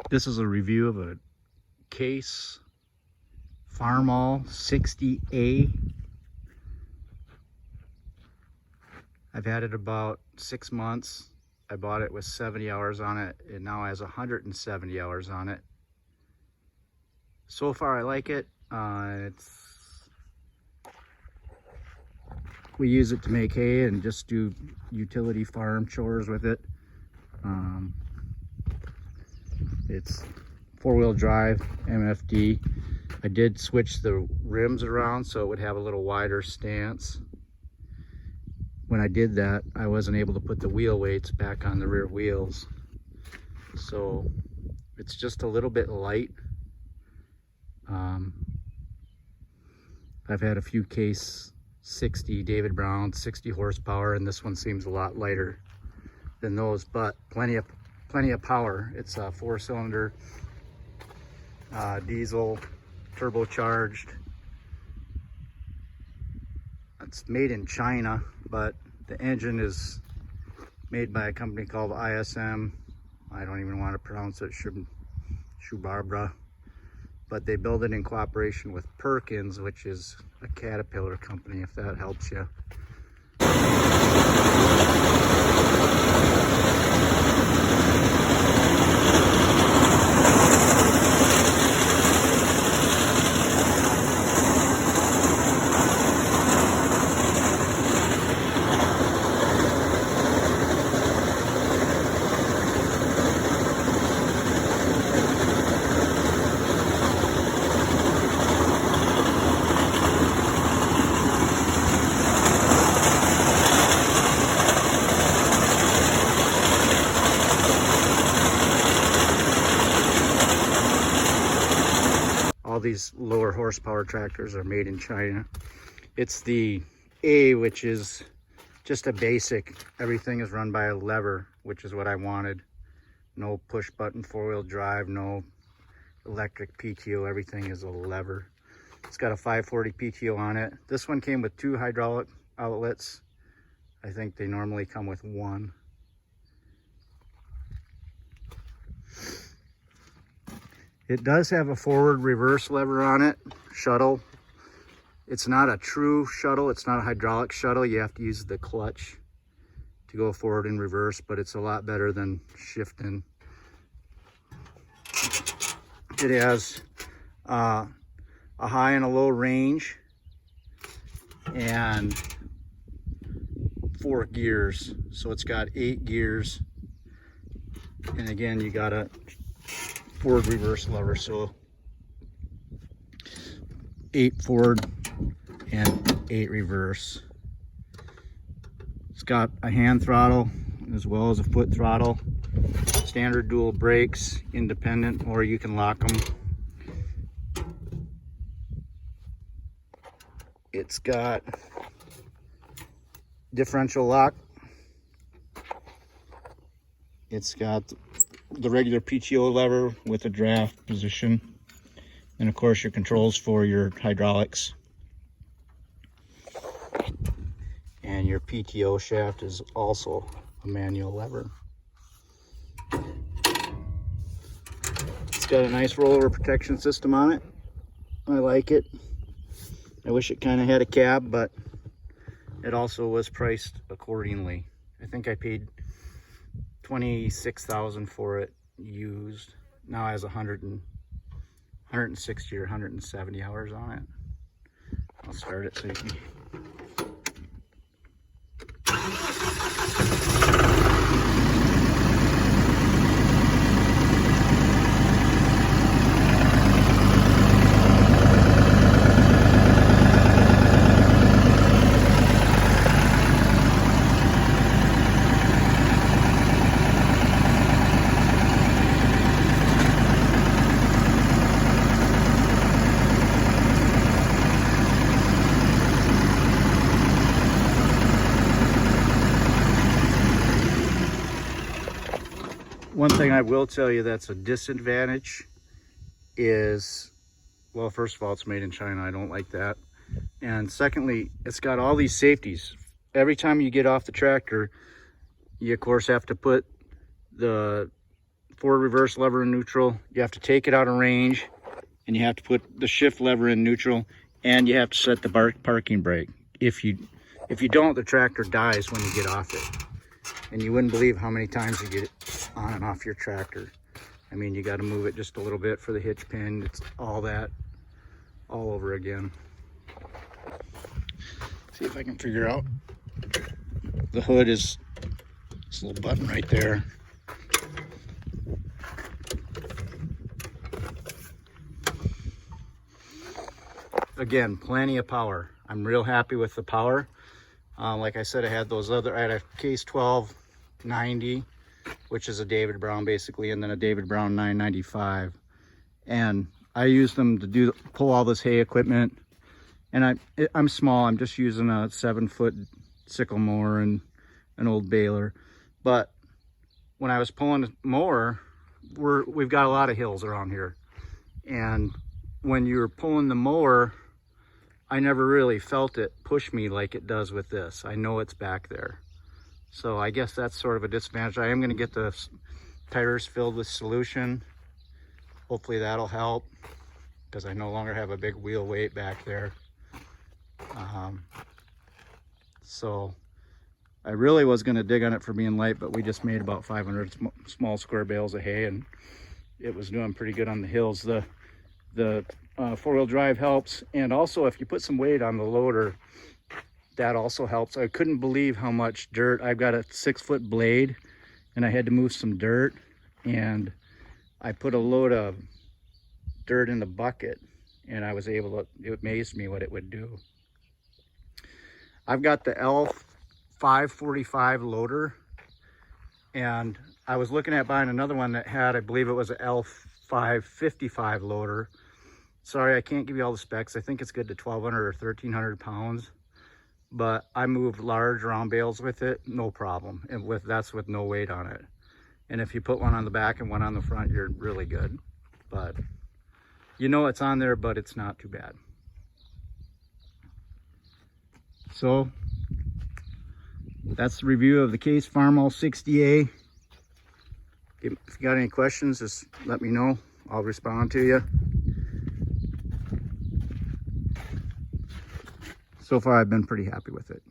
This is a review of a Case Farmall 60A. I've had it about 6 months. I bought it with 70 hours on it. It now has 170 hours on it. So far I like it. We use it to make hay and just do utility farm chores with it. It's four-wheel drive, MFD. I did switch the rims around so it would have a little wider stance. When I did that, I wasn't able to put the wheel weights back on the rear wheels. So it's just a little bit light. I've had a few Case 60 David Brown 60 horsepower, and this one seems a lot lighter than those, but plenty of power. It's a 4-cylinder diesel, turbocharged. It's made in China, but the engine is made by a company called ISM. I don't even want to pronounce it, Shubarbra. But they build it in cooperation with Perkins, which is a Caterpillar company, if that helps you. All these lower horsepower tractors are made in China. It's the A, which is just a basic. Everything is run by a lever, which is what I wanted. No push button 4-wheel drive, no electric PTO. Everything is a lever. It's got a 540 PTO on it. This one came with 2 hydraulic outlets. I think they normally come with 1. It does have a forward reverse lever on it, shuttle. It's not a true shuttle, it's not a hydraulic shuttle. You have to use the clutch to go forward and reverse, but it's a lot better than shifting. It has a high and a low range and 4 gears. So it's got 8 gears. And again, you got a forward reverse lever, so 8 forward and 8 reverse. It's got a hand throttle as well as a foot throttle, standard dual brakes, independent, or you can lock them. It's got differential lock. It's got the regular PTO lever with a draft position, and of course your controls for your hydraulics, and your PTO shaft is also a manual lever. It's got a nice rollover protection system on it. I like it. I wish it kind of had a cab, but it also was priced accordingly. I think I paid $26,000 for it used. Now it has 160 or 170 hours on it. I'll start it so you can. One thing I will tell you that's a disadvantage is, well, first of all, it's made in China. I don't like that. And secondly, it's got all these safeties. Every time you get off the tractor, you of course have to put the forward reverse lever in neutral. You have to take it out of range, and you have to put the shift lever in neutral, and you have to set the parking brake. If you don't, the tractor dies when you get off it. And you wouldn't believe how many times you get it on and off your tractor. I mean, you got to move it just a little bit for the hitch pin. It's all that all over again. See if I can figure out. The hood is this little button right there. Again, plenty of power. I'm real happy with the power. Like I said, I had a Case 1290, which is a David Brown basically, and then a David Brown 995. And I use them to pull all this hay equipment. And I'm small, I'm just using a 7-foot sickle mower and an old baler. But when I was pulling the mower, we've got a lot of hills around here. And when you're pulling the mower, I never really felt it push me like it does with this. I know it's back there. So I guess that's sort of a disadvantage. I am going to get the tires filled with solution. Hopefully that'll help, because I no longer have a big wheel weight back there. So I really was going to dig on it for being light, but we just made about 500 small square bales of hay, and it was doing pretty good on the hills. The four-wheel drive helps, and also if you put some weight on the loader, that also helps. I couldn't believe how much dirt. I've got a 6-foot blade, and I had to move some dirt, and I put a load of dirt in the bucket, and I was able to, it amazed me what it would do. I've got the L545 loader, and I was looking at buying another one that had, I believe it was an L555 loader. Sorry, I can't give you all the specs. I think it's good to 1,200 or 1,300 pounds, but I moved large round bales with it, no problem. And that's with no weight on it. And if you put one on the back and one on the front, you're really good. But you know it's on there, but it's not too bad. So that's the review of the Case Farmall 60A. If you got any questions, just let me know. I'll respond to you. So far, I've been pretty happy with it.